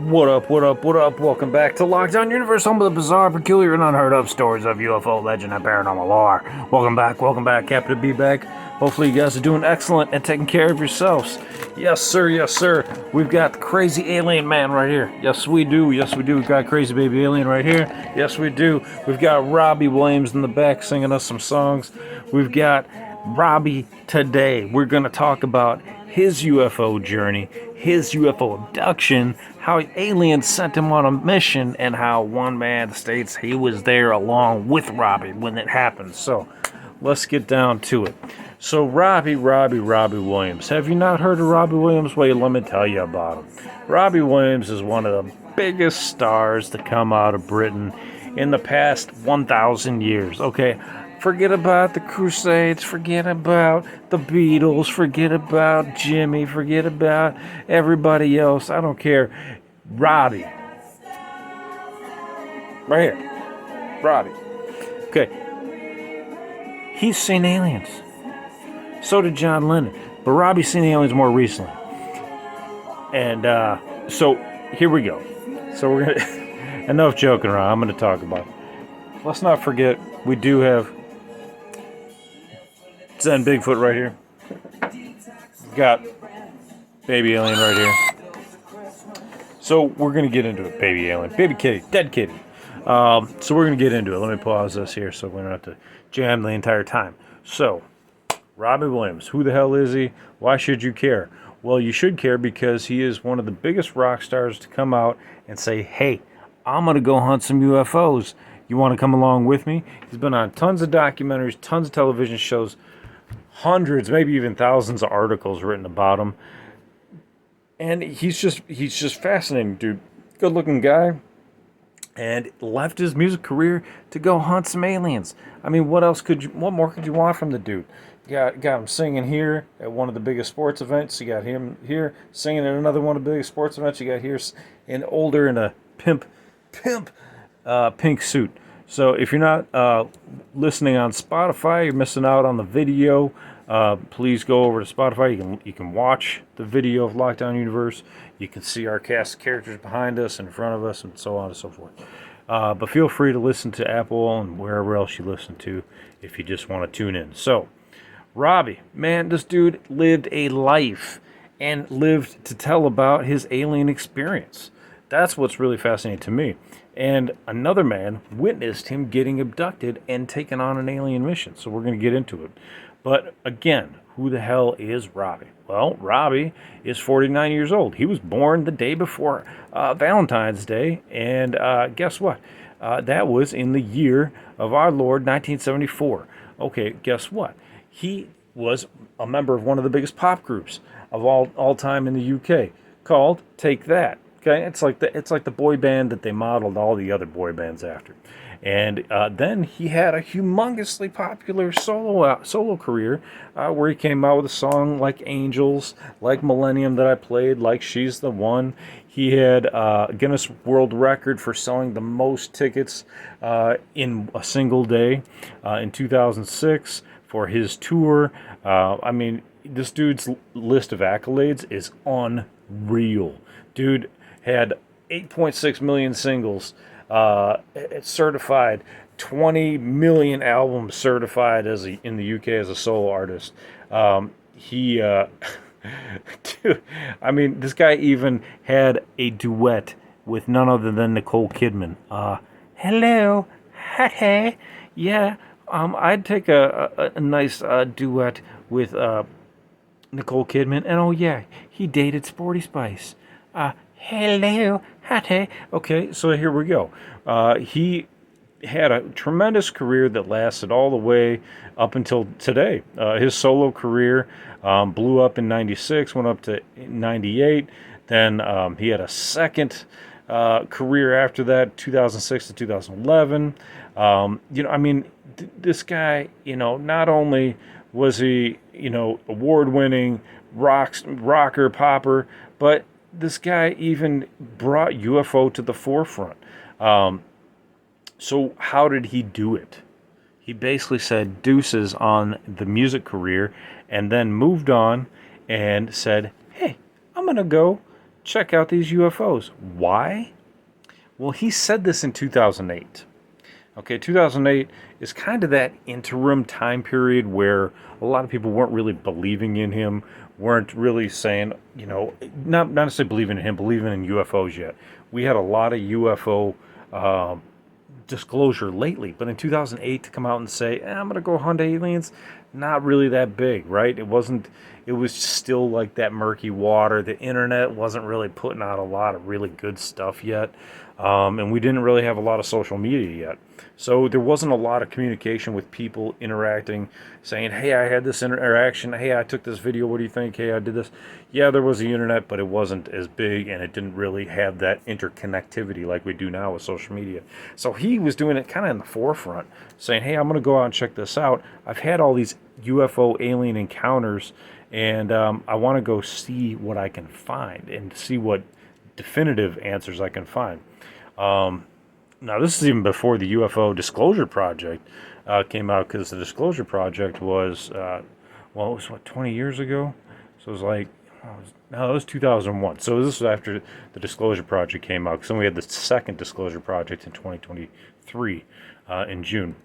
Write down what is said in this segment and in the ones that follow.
What up, what up, what up? Welcome back to Lockdown Universe, home of the bizarre, peculiar, and unheard of stories of UFO legend and paranormal lore. Welcome back. Happy to be back. Hopefully you guys are doing excellent and taking care of yourselves. Yes, sir. We've got the crazy alien man right here. Yes, we do. We've got crazy baby alien right here. Yes, we do. We've got Robbie Williams in the back singing us some songs. We've got Robbie today. We're going to talk about his UFO journey, his UFO abduction, how aliens sent him on a mission, and how one man states he was there along with Robbie when it happened. So, let's get down to it. So, Robbie Williams. Have you not heard of Robbie Williams? Well, let me tell you about him. Robbie Williams is one of the biggest stars to come out of Britain in the past 1,000 years. Okay, forget about the Crusades, forget about the Beatles, forget about Jimmy, forget about everybody else. I don't care. Robbie. Right here. Robbie. Okay. He's seen aliens. So did John Lennon. But Robbie's seen aliens more recently. And so here we go. So we're going to... Enough joking around. I'm going to talk about it. Let's not forget, we do have Zen Bigfoot right here. We've got baby alien right here. So we're going to get into it, baby alien. Baby kitty, dead kitty. So we're going to get into it. Let me pause this here so we don't have to jam the entire time. So, Robbie Williams, who the hell is he? Why should you care? Well, you should care because he is one of the biggest rock stars to come out and say, hey, I'm going to go hunt some UFOs. You want to come along with me? He's been on tons of documentaries, tons of television shows, hundreds, maybe even thousands of articles written about him. And he's just fascinating, dude. Good-looking guy. And left his music career to go hunt some aliens. I mean, what more could you want from the dude? You got him singing here at one of the biggest sports events. You got him here singing at another one of the biggest sports events. You got here in a pimp pink suit. So if you're not listening on Spotify, you're missing out on the video. Please go over to Spotify. You can watch the video of Lockdown Universe. You can see our cast of characters behind us, in front of us, and so on and so forth. But feel free to listen to Apple and wherever else you listen to if you just want to tune in. So, Robbie, man, this dude lived a life and lived to tell about his alien experience. That's what's really fascinating to me. And another man witnessed him getting abducted and taken on an alien mission. So we're going to get into it. But again, who the hell is Robbie? Well, Robbie is 49 years old. He was born the day before Valentine's Day. And guess what? That was in the year of our Lord, 1974. Okay, guess what? He was a member of one of the biggest pop groups of all time in the UK called Take That. Okay, it's like the boy band that they modeled all the other boy bands after. And then he had a humongously popular solo career where he came out with a song like Angels, like Millennium that I played, like She's the One. He had a Guinness World Record for selling the most tickets in a single day in 2006 for his tour. I mean, this dude's list of accolades is unreal. Dude had 8.6 million singles, certified, 20 million albums certified in the UK as a solo artist. Dude, I mean, this guy even had a duet with none other than Nicole Kidman. Hello, hey, yeah, I'd take a nice duet with Nicole Kidman, and oh yeah, he dated Sporty Spice. Hello, hey. Okay, so here we go. He had a tremendous career that lasted all the way up until today. His solo career blew up in 96, went up to 98. Then he had a second career after that, 2006 to 2011. This guy, not only was he, award-winning rocker, popper, but this guy even brought UFO to the forefront. So how did he do it? He basically said deuces on the music career and then moved on and said, hey, I'm going to go check out these UFOs. Why? Well, he said this in 2008. Okay, 2008 is kind of that interim time period where a lot of people weren't really believing in him, weren't really saying, not necessarily believing in him, believing in UFOs yet. We had a lot of UFO disclosure lately, but in 2008 to come out and say, I'm going to go hunt aliens, not really that big, right? It was still like that murky water. The internet wasn't really putting out a lot of really good stuff yet. And we didn't really have a lot of social media yet. So there wasn't a lot of communication with people interacting, saying, hey, I had this interaction. Hey, I took this video. What do you think? Hey, I did this. Yeah, there was the internet, but it wasn't as big, and it didn't really have that interconnectivity like we do now with social media. So he was doing it kind of in the forefront, saying, hey, I'm going to go out and check this out. I've had all these UFO alien encounters, and I want to go see what I can find and see what definitive answers I can find. Now, this is even before the UFO Disclosure Project came out, because the Disclosure Project was, it was 20 years ago? So it was like, no, it was 2001. So this was after the Disclosure Project came out, because then we had the second Disclosure Project in 2023 in June.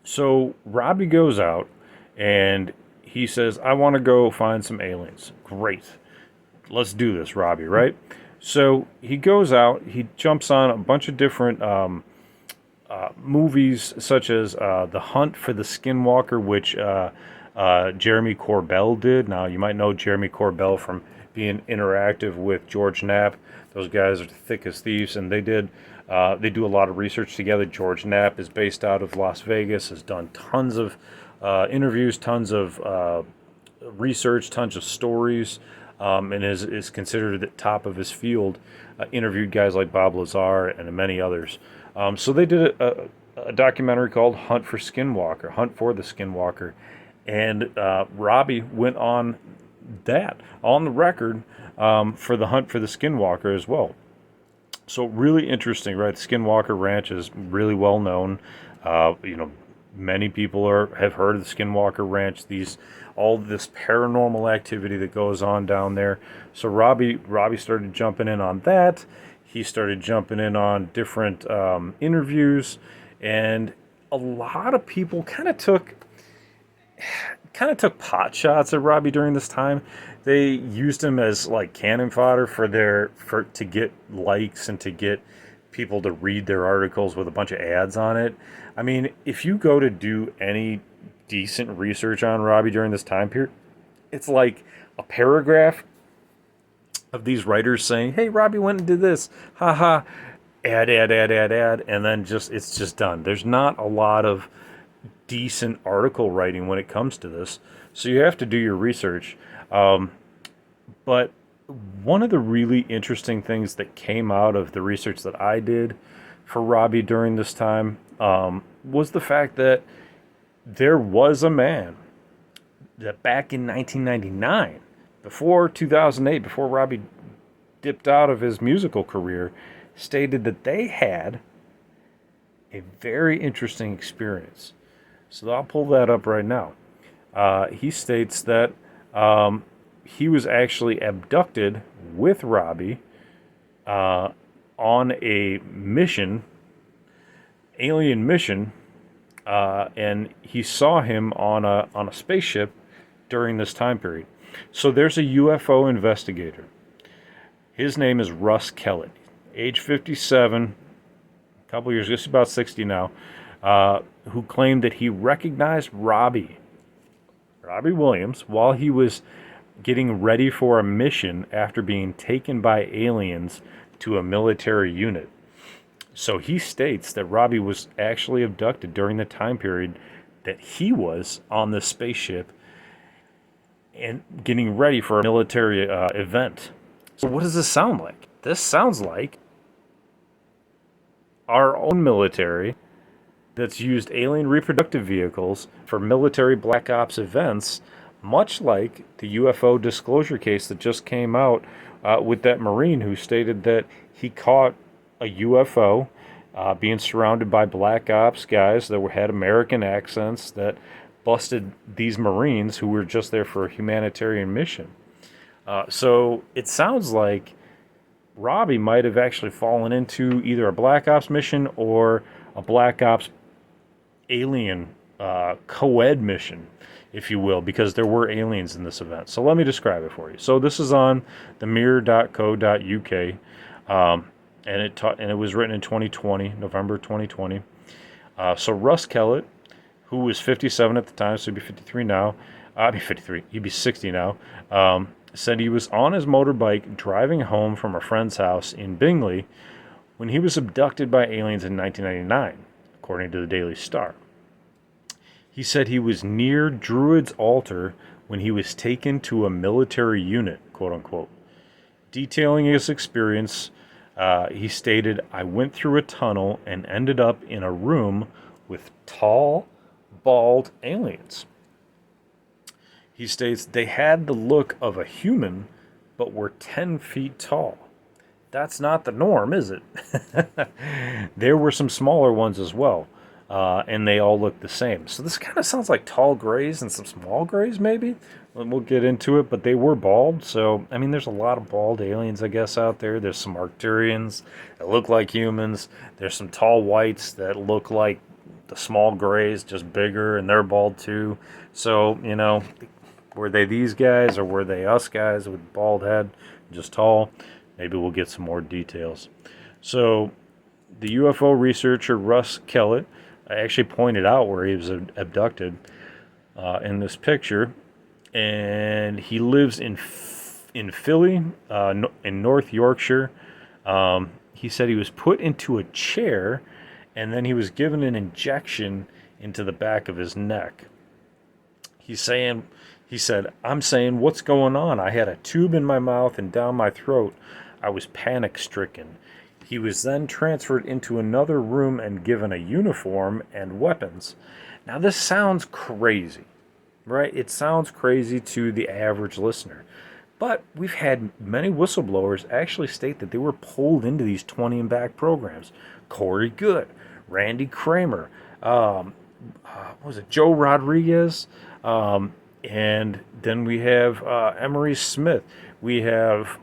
So Robbie goes out, and he says, I want to go find some aliens. Great. Let's do this, Robbie, right? So he goes out, he jumps on a bunch of different movies, such as The Hunt for the Skinwalker, which Jeremy Corbell did. Now, you might know Jeremy Corbell from being interactive with George Knapp. Those guys are thick as thieves, and they do a lot of research together. George Knapp is based out of Las Vegas, has done tons of interviews, tons of research, tons of stories, and is considered at the top of his field. Interviewed guys like Bob Lazar and many others. So they did a documentary called Hunt for the Skinwalker. And Robbie went on that, on the record, for the Hunt for the Skinwalker as well. So really interesting, right? The Skinwalker Ranch is really well known. Many people have heard of the Skinwalker Ranch. All this paranormal activity that goes on down there. So Robbie started jumping in on that. He started jumping in on different interviews, and a lot of people kind of took pot shots at Robbie during this time. They used him as like cannon fodder to get likes and to get people to read their articles with a bunch of ads on it. I mean, if you go to do any decent research on Robbie during this time period, it's like a paragraph of these writers saying, hey, Robbie went and did this, haha, ad, and then it's just done. There's not a lot of decent article writing when it comes to this, so you have to do your research. But one of the really interesting things that came out of the research that I did for Robbie during this time was the fact that there was a man that back in 1999, before 2008, before Robbie dipped out of his musical career, stated that they had a very interesting experience. So I'll pull that up right now. He states that he was actually abducted with Robbie on a mission, alien mission, and he saw him on a spaceship during this time period. So there's a UFO investigator. His name is Russ Kellett, age 57, a couple years, just about 60 now, who claimed that he recognized Robbie Williams, while he was getting ready for a mission after being taken by aliens to a military unit. So he states that Robbie was actually abducted during the time period that he was on this spaceship and getting ready for a military event. So what does this sound like? This sounds like our own military that's used alien reproductive vehicles for military black ops events, much like the UFO disclosure case that just came out with that Marine who stated that he caught a UFO being surrounded by black ops guys that had American accents that busted these Marines who were just there for a humanitarian mission. So it sounds like Robbie might have actually fallen into either a Black Ops mission or a Black Ops alien co-ed mission, if you will, because there were aliens in this event. So let me describe it for you. So this is on the mirror.co.uk, and it was written in 2020, November 2020. So Russ Kellett, who was 57 at the time, so he'd be 53 now. I'd be 53. He'd be 60 now. Said he was on his motorbike driving home from a friend's house in Bingley when he was abducted by aliens in 1999, according to the Daily Star. He said he was near Druid's altar when he was taken to a military unit, quote unquote. Detailing his experience, he stated, "I went through a tunnel and ended up in a room with tall, bald aliens." He states, "They had the look of a human, but were 10 feet tall." That's not the norm, is it? There were some smaller ones as well, and they all looked the same. So this kind of sounds like tall grays and some small grays, maybe? We'll get into it, but they were bald. So, I mean, there's a lot of bald aliens, I guess, out there. There's some Arcturians that look like humans. There's some tall whites that look like the small grays, just bigger, and they're bald too. So, were they these guys or were they us guys with bald head, just tall? Maybe we'll get some more details. So the UFO researcher Russ Kellett actually pointed out where he was abducted in this picture, and he lives in Philly, in North Yorkshire. He said he was put into a chair, and then he was given an injection into the back of his neck. He said, "I'm saying, what's going on? I had a tube in my mouth and down my throat. I was panic-stricken." He was then transferred into another room and given a uniform and weapons. Now, this sounds crazy, right? It sounds crazy to the average listener. But we've had many whistleblowers actually state that they were pulled into these 20 and back programs. Corey Good, Randy Kramer, what was it, Joe Rodriguez, and then we have Emery Smith. We have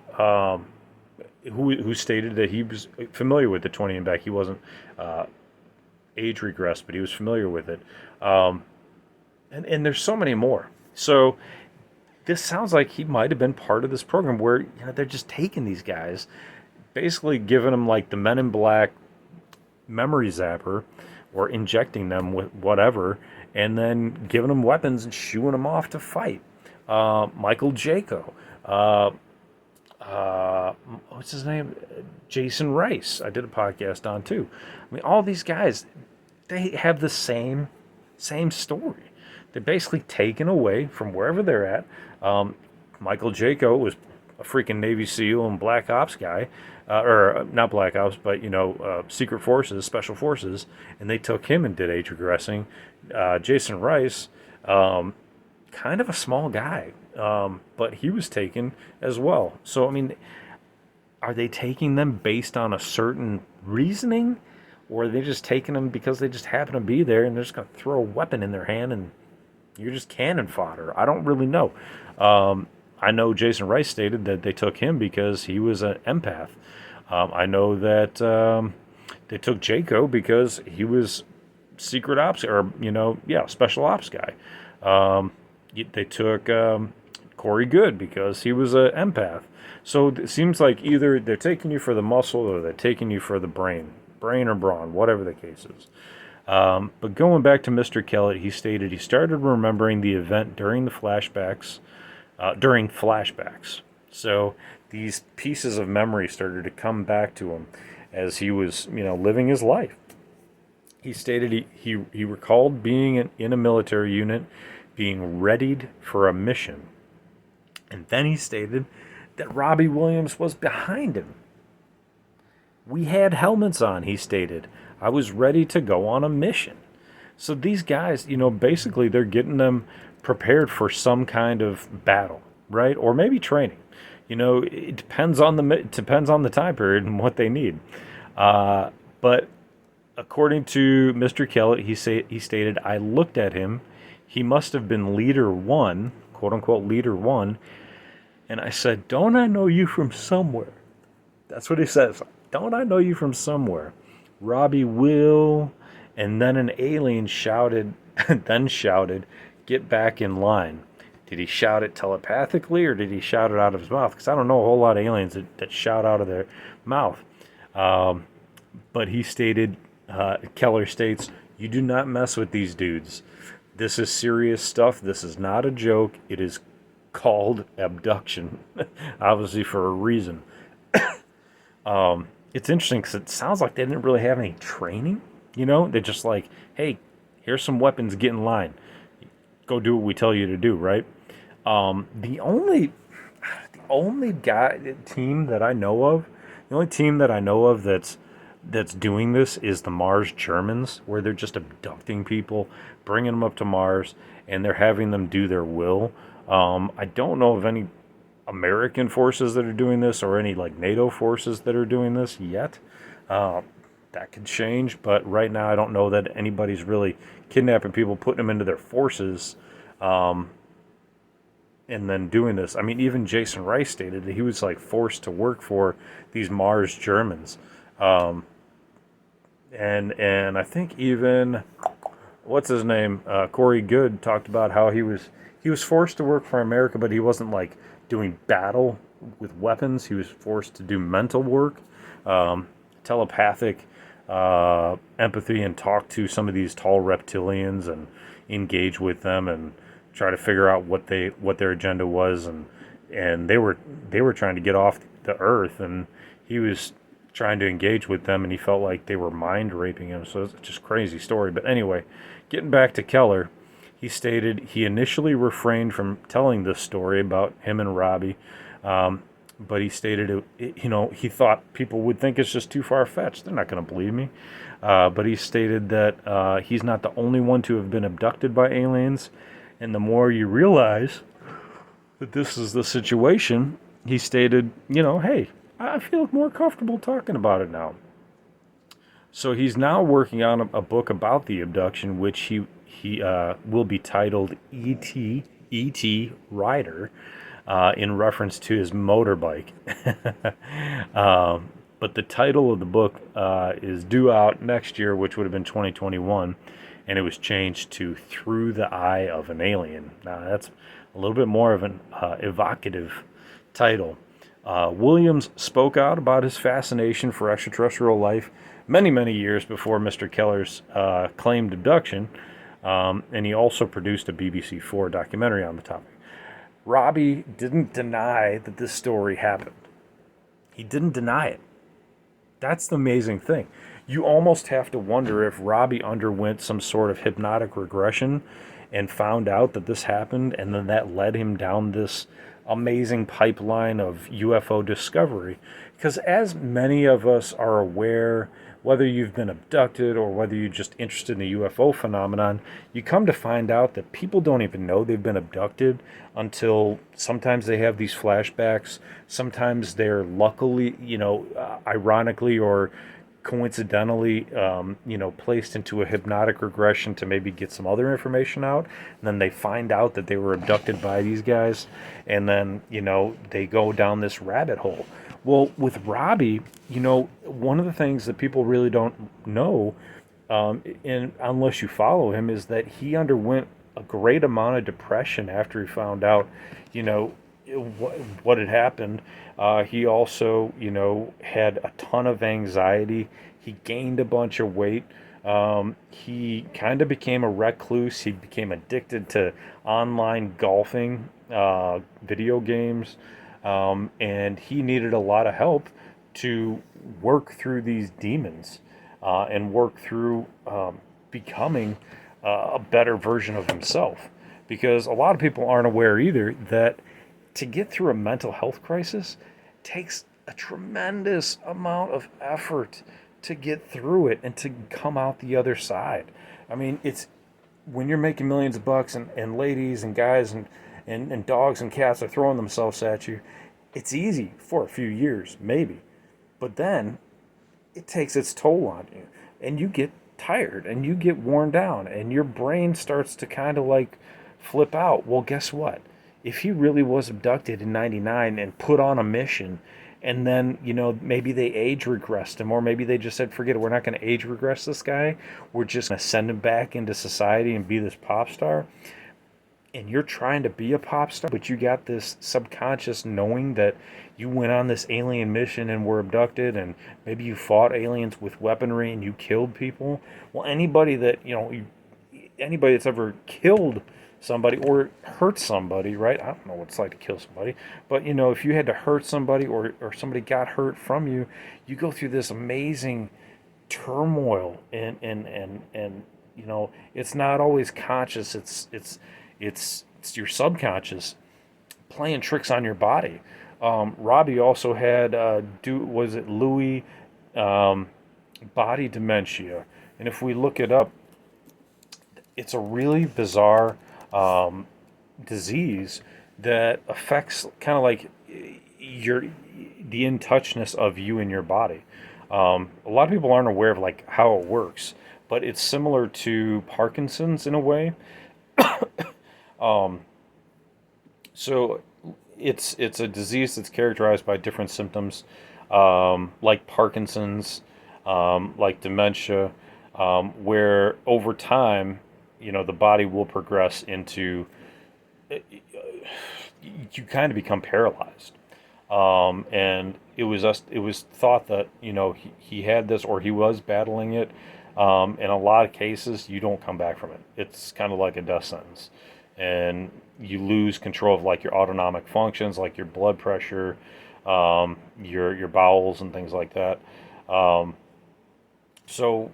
who stated that he was familiar with the 20 and back. He wasn't age regressed, but he was familiar with it. And there's so many more. So this sounds like he might have been part of this program where they're just taking these guys, basically giving them like the Men in Black memory zapper, or injecting them with whatever, and then giving them weapons and shooing them off to fight. Michael Jaco, what's his name? Jason Rice. I did a podcast on too. I mean, all these guys, they have the same story. They're basically taken away from wherever they're at. Michael Jaco was a freaking Navy SEAL and Black Ops guy, or not Black Ops, but Secret Forces, Special Forces, and they took him and did age regressing. Jason Rice, kind of a small guy, but he was taken as well. So I mean, are they taking them based on a certain reasoning, or are they just taking them because they just happen to be there and they're just going to throw a weapon in their hand and you're just cannon fodder? I don't really know. I know Jason Rice stated that they took him because he was an empath. I know that they took Jaco because he was secret ops, or special ops guy. They took Corey Good because he was an empath. So it seems like either they're taking you for the muscle or they're taking you for the brain or brawn, whatever the case is. But going back to Mr. Kellett, he stated he started remembering the event during flashbacks. So these pieces of memory started to come back to him as he was, living his life. He stated he recalled being in a military unit, being readied for a mission. And then he stated that Robbie Williams was behind him. "We had helmets on," he stated. "I was ready to go on a mission." So these guys, basically they're getting them prepared for some kind of battle, right? Or maybe training. It depends on the time period and what they need. But according to Mr. Kellett, he stated, "I looked at him. He must have been leader one, quote unquote leader one, And I said, don't I know you from somewhere? That's what he says. Don't I know you from somewhere? Robbie will. And then an alien shouted, get back in line. Did he shout it telepathically or did he shout it out of his mouth? Because I don't know a whole lot of aliens that shout out of their mouth. But he stated, Keller states, you do not mess with these dudes. This is serious stuff. This is not a joke. It is called abduction, obviously for a reason. It's interesting because it sounds like they didn't really have any training. You know, they're just like, hey, here's some weapons, get in line. Go do what we tell you to do, right? The only team that I know of that's doing this is the Mars Germans, where they're just abducting people, bringing them up to Mars, and they're having them do their will. I don't know of any American forces that are doing this or any like NATO forces that are doing this yet. That could change, but right now I don't know that anybody's really kidnapping people, putting them into their forces, and then doing this. I mean, even Jason Rice stated that he was like forced to work for these Mars Germans. And I think even, what's his name? Corey Good talked about how he was forced to work for America, but he wasn't like doing battle with weapons. He was forced to do mental work, telepathic empathy, and talk to some of these tall reptilians and engage with them and try to figure out what their agenda was, and they were trying to get off the earth, and he was trying to engage with them, and he felt like they were mind raping him. So it's just a crazy story. But anyway, getting back to Keller, he stated he initially refrained from telling this story about him and Robbie, but he stated he thought people would think it's just too far-fetched. They're not going to believe me. But he stated that he's not the only one to have been abducted by aliens, and the more you realize that this is the situation, he stated, hey, I feel more comfortable talking about it now. So he's now working on a book about the abduction, which he will be titled E.T. Rider, in reference to his motorbike. But the title of the book is due out next year, which would have been 2021, and it was changed to Through the Eye of an Alien. Now, that's a little bit more of an evocative title. Williams spoke out about his fascination for extraterrestrial life many, many years before Mr. Keller's claimed abduction, and he also produced a BBC4 documentary on the topic. Robbie didn't deny that this story happened. He didn't deny it. That's the amazing thing. You almost have to wonder if Robbie underwent some sort of hypnotic regression and found out that this happened, and then that led him down this amazing pipeline of UFO discovery. Because as many of us are aware, whether you've been abducted or whether you're just interested in the UFO phenomenon, you come to find out that people don't even know they've been abducted until sometimes they have these flashbacks. Sometimes they're luckily, ironically or coincidentally, placed into a hypnotic regression to maybe get some other information out. And then they find out that they were abducted by these guys. And then, they go down this rabbit hole. Well, with Robbie, one of the things that people really don't know, and unless you follow him, is that he underwent a great amount of depression after he found out, what had happened. He also, had a ton of anxiety. He gained a bunch of weight. He kind of became a recluse. He became addicted to online golfing, video games. And he needed a lot of help to work through these demons and work through becoming a better version of himself. Because a lot of people aren't aware either that to get through a mental health crisis takes a tremendous amount of effort to get through it and to come out the other side. I mean, it's when you're making millions of bucks and ladies and guys and dogs and cats are throwing themselves at you, it's easy for a few years, maybe. But then it takes its toll on you, and you get tired, and you get worn down, and your brain starts to kind of like flip out. Well, guess what? if he really was abducted in 99 and put on a mission, and then, maybe they age regressed him, or maybe they just said, forget it, we're not going to age regress this guy. We're just going to send him back into society and be this pop star. And you're trying to be a pop star, but you got this subconscious knowing that you went on this alien mission and were abducted, and maybe you fought aliens with weaponry and you killed people. Well, anybody that's ever killed somebody or hurt somebody, right? I don't know what it's like to kill somebody, but if you had to hurt somebody, or somebody got hurt from you, you go through this amazing turmoil, and it's not always conscious. It's your subconscious playing tricks on your body. Robbie also had was it Louis, body dementia, and if we look it up, it's a really bizarre disease that affects kind of like the in touchness of you and your body. A lot of people aren't aware of like how it works, but it's similar to Parkinson's in a way. So it's a disease that's characterized by different symptoms, like Parkinson's, like dementia, where over time, the body will progress into, you kind of become paralyzed. And it was thought that, he had this, or he was battling it. In a lot of cases, you don't come back from it. It's kind of like a death sentence. And you lose control of like your autonomic functions, like your blood pressure, your bowels and things like that. So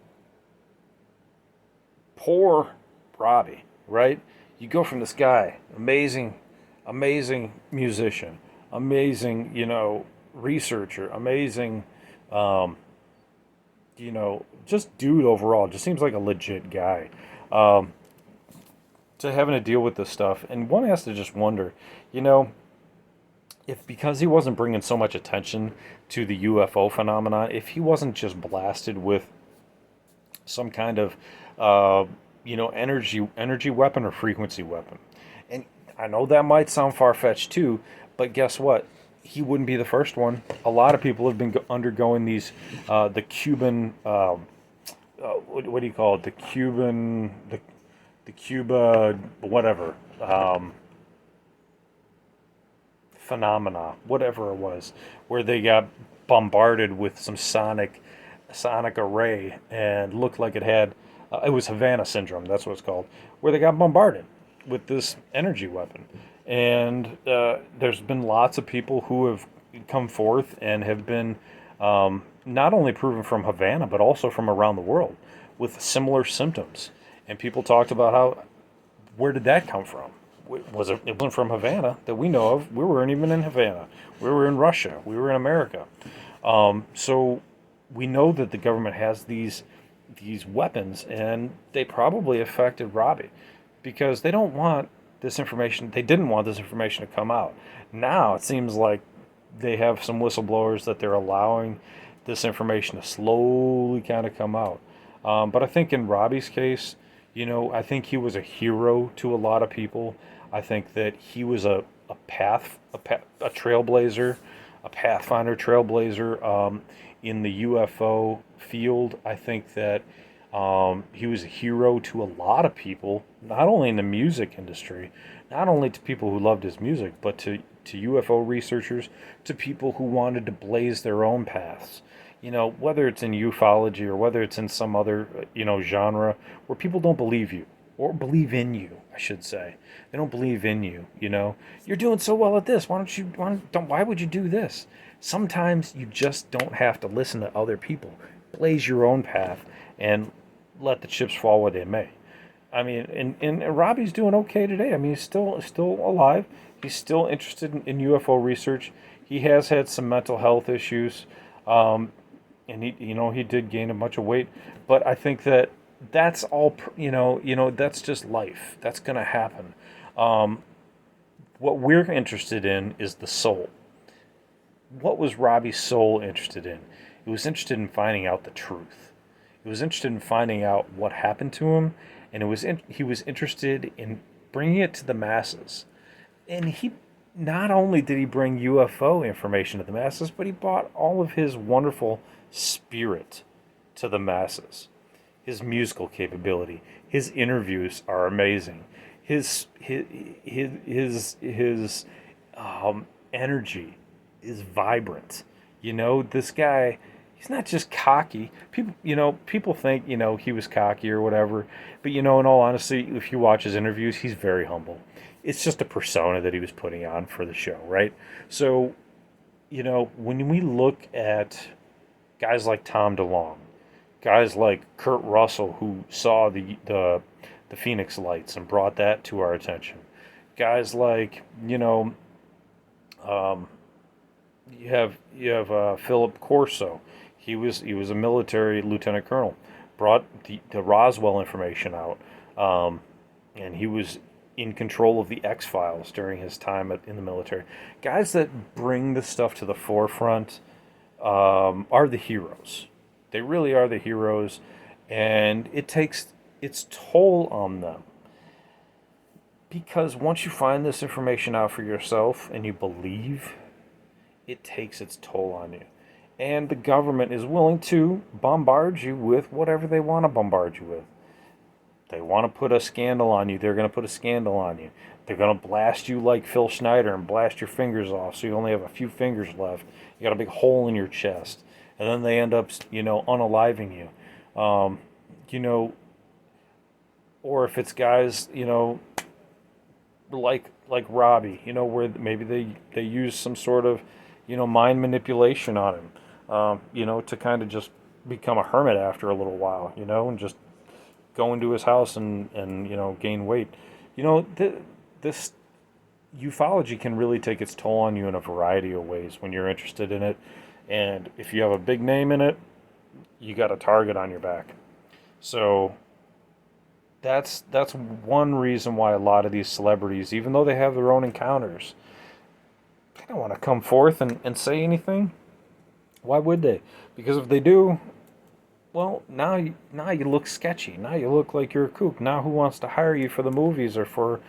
poor Robbie, right? You go from this guy, amazing musician, amazing, researcher, amazing, just dude overall. Just seems like a legit guy. To having to deal with this stuff, and one has to just wonder, if because he wasn't bringing so much attention to the UFO phenomenon, if he wasn't just blasted with some kind of, energy weapon or frequency weapon. And I know that might sound far-fetched too, but guess what? He wouldn't be the first one. A lot of people have been undergoing these, the Cuban, what do you call it? The Cuba, whatever, phenomena, whatever it was, where they got bombarded with some sonic array and looked like it had, it was Havana syndrome, that's what it's called, where they got bombarded with this energy weapon. And there's been lots of people who have come forth and have been not only proven from Havana, but also from around the world with similar symptoms. And people talked about where did that come from? It wasn't from Havana that we know of. We weren't even in Havana. We were in Russia. We were in America. So we know that the government has these weapons, and they probably affected Robbie because they don't want this information. They didn't want this information to come out. Now it seems like they have some whistleblowers that they're allowing this information to slowly kind of come out. But I think in Robbie's case, I think he was a hero to a lot of people. I think that he was a trailblazer, a pathfinder trailblazer in the UFO field. I think that he was a hero to a lot of people, not only in the music industry, not only to people who loved his music, but to UFO researchers, to people who wanted to blaze their own paths. Whether it's in ufology or whether it's in some other, genre where people don't believe you or believe in you, I should say. They don't believe in you, You're doing so well at this. Why would you do this? Sometimes you just don't have to listen to other people. Blaze your own path and let the chips fall where they may. I mean, and Robbie's doing okay today. I mean, he's still alive. He's still interested in UFO research. He has had some mental health issues. And he did gain a bunch of weight, but I think that's all, that's just life. That's going to happen. What we're interested in is the soul. What was Robbie's soul interested in? He was interested in finding out the truth. He was interested in finding out what happened to him, and he was interested in bringing it to the masses. And he not only did he bring UFO information to the masses, but he brought all of his wonderful spirit to the masses. His musical capability, his interviews are amazing. His energy is vibrant. This guy, he's not just cocky. People think, he was cocky or whatever. But, in all honesty, if you watch his interviews, he's very humble. It's just a persona that he was putting on for the show, right? So, when we look at guys like Tom DeLonge, guys like Kurt Russell, who saw the Phoenix Lights and brought that to our attention, guys like, you have Philip Corso. He was a military lieutenant colonel, brought the Roswell information out, and he was in control of the X-Files during his time in the military. Guys that bring the stuff to the forefront are the heroes. They really are the heroes, and it takes its toll on them. Because once you find this information out for yourself and you believe, it takes its toll on you. And the government is willing to bombard you with whatever they want to bombard you with. They want to put a scandal on you, they're going to put a scandal on you. They're going to blast you like Phil Schneider and blast your fingers off so you only have a few fingers left. You got a big hole in your chest. And then they end up, unaliving you. Or if it's guys, like Robbie, where maybe they use some sort of, mind manipulation on him, to kind of just become a hermit after a little while, and just go into his house and gain weight. This ufology can really take its toll on you in a variety of ways when you're interested in it. And if you have a big name in it, you got a target on your back. So that's one reason why a lot of these celebrities, even though they have their own encounters, they don't want to come forth and say anything. Why would they? Because if they do, well, now you look sketchy. Now you look like you're a kook. Now who wants to hire you for the movies or for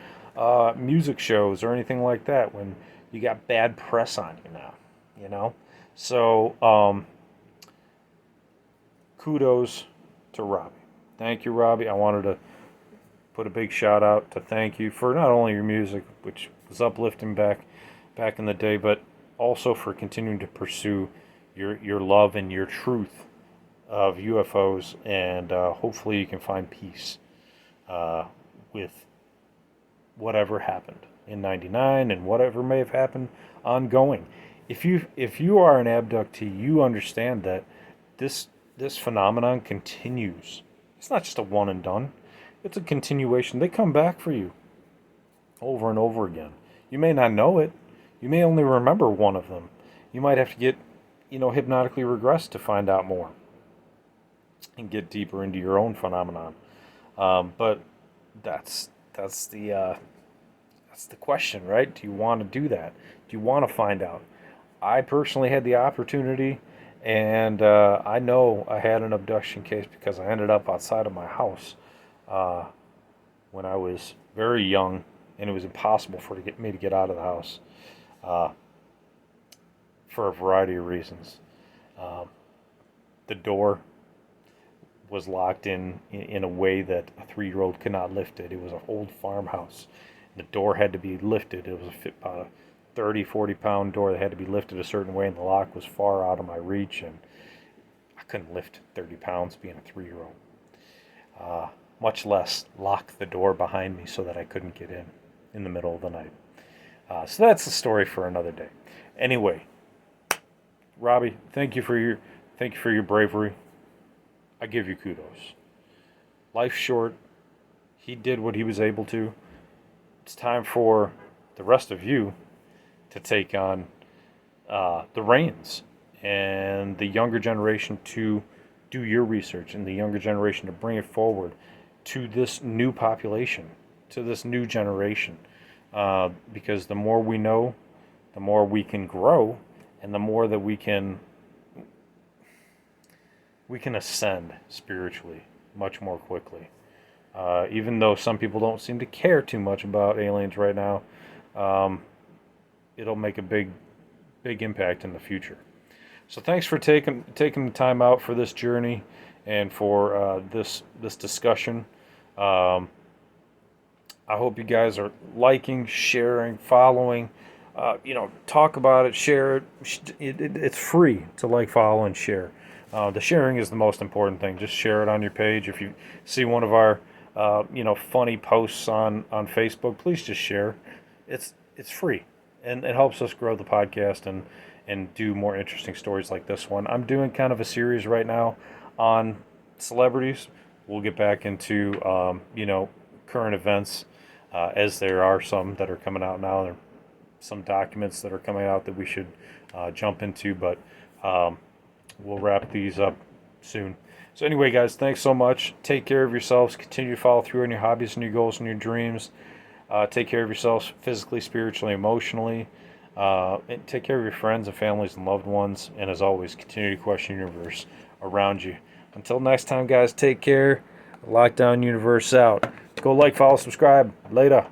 music shows or anything like that when you got bad press on you now, So, kudos to Robbie. Thank you, Robbie. I wanted to put a big shout out to thank you for not only your music, which was uplifting back in the day, but also for continuing to pursue your love and your truth of UFOs, and hopefully you can find peace with whatever happened in '99 and whatever may have happened ongoing. If you are an abductee, you understand that this phenomenon continues. It's not just a one and done. It's a continuation. They come back for you over and over again. You may not know it. You may only remember one of them. You might have to get, hypnotically regressed to find out more and get deeper into your own phenomenon. But that's the question, right? Do you want to do that? Do you want to find out? I personally had the opportunity, and I know I had an abduction case because I ended up outside of my house when I was very young, and it was impossible for me to get out of the house for a variety of reasons. The door was locked in a way that a 3-year-old could not lift it. It was an old farmhouse. The door had to be lifted. It was a 30, 40-pound door that had to be lifted a certain way, and the lock was far out of my reach, and I couldn't lift 30 pounds being a 3-year-old. Much less lock the door behind me so that I couldn't get in the middle of the night. So that's the story for another day. Anyway, Robbie, thank you for your bravery. I give you kudos. Life's short. He did what he was able to. It's time for the rest of you to take on the reins, and the younger generation to do your research, and the younger generation to bring it forward to this new population, to this new generation. Because the more we know, the more we can grow, and the more that we can ascend spiritually much more quickly. Even though some people don't seem to care too much about aliens right now, it'll make a big impact in the future. So thanks for taking the time out for this journey and for this discussion. I hope you guys are liking, sharing, following. Talk about it, share it. It's free to like, follow, and share. The sharing is the most important thing. Just share it on your page. If you see one of our funny posts on Facebook, please just share. It's free, and it helps us grow the podcast and do more interesting stories like this one. I'm doing kind of a series right now on celebrities. We'll get back into current events, as there are some that are coming out now. There are some documents that are coming out that we should jump into, but we'll wrap these up soon. So anyway, guys, thanks so much. Take care of yourselves. Continue to follow through on your hobbies and your goals and your dreams. Take care of yourselves physically, spiritually, emotionally. And take care of your friends and families and loved ones. And as always, continue to question the universe around you. Until next time, guys, take care. Lockdown Universe out. Go like, follow, subscribe. Later.